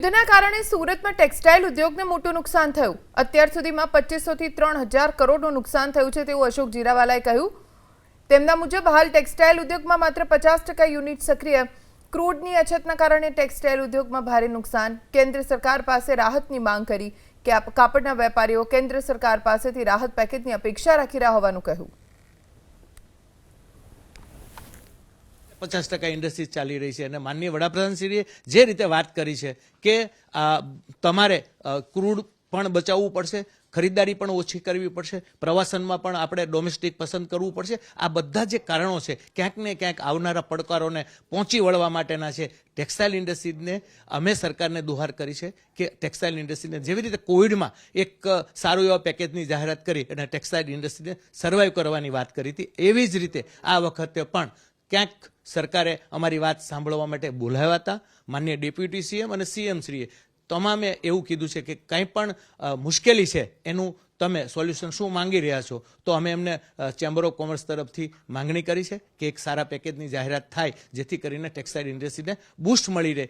જેના કારણે સુરતમાં ટેક્સટાઇલ ઉદ્યોગને મોટું નુકસાન થયું। અત્યાર સુધીમાં 2500 થી 3000 કરોડનું નુકસાન થયું છે તેવું અશોક જીરાવાલાએ કહ્યું। તેમના મુજબ હાલ ટેક્સટાઇલ ઉદ્યોગમાં માત્ર 50% યુનિટ સક્રિય। ક્રૂડની અછતના કારણે ટેક્સટાઇલ ઉદ્યોગમાં ભારે નુકસાન। કેન્દ્ર સરકાર પાસે રાહતની માંગ કરી કે કાપડના વેપારીઓ કેન્દ્ર સરકાર પાસેથી રાહત પેકેજની અપેક્ષા રાખી રહ્યા હોવાનું કહ્યું। 50% ઇન્ડસ્ટ્રીઝ ચાલી રહી છે અને માનનીય વડાપ્રધાનશ્રીએ જે રીતે વાત કરી છે કે તમારે ક્રૂડ પણ બચાવવું પડશે, ખરીદદારી પણ ઓછી કરવી પડશે, પ્રવાસનમાં પણ આપણે ડોમેસ્ટિક પસંદ કરવું પડશે। આ બધા જે કારણો છે ક્યાંક ને ક્યાંક આવનારા પડકારોને પહોંચી વળવા માટેના છે। ટેક્સટાઇલ ઇન્ડસ્ટ્રીઝને અમે સરકારને દુહાર કરી છે કે ટેક્સટાઇલ ઇન્ડસ્ટ્રીને જેવી રીતે કોવિડમાં એક સારું એવા પેકેજની જાહેરાત કરી અને ટેક્સટાઇલ ઇન્ડસ્ટ્રીને સર્વાઈવ કરવાની વાત કરી હતી, એવી જ રીતે આ વખતે પણ ક્યાંક સરકારે અમારી વાત સાંભળવા માટે બોલાવ્યા હતા। માનનીય ડેપ્યુટી સીએમ અને સીએમ શ્રીએ તમામે એવું કીધું છે કે કંઈ પણ મુશ્કેલી છે એનું તમે સોલ્યુશન શું માંગી રહ્યા છો, તો અમે એમને ચેમ્બર ઓફ કોમર્સ તરફથી માંગણી કરી છે કે એક સારા પેકેજની જાહેરાત થાય જેથી કરીને ટેક્સટાઇલ ઇન્ડસ્ટ્રીને બૂસ્ટ મળી રહે।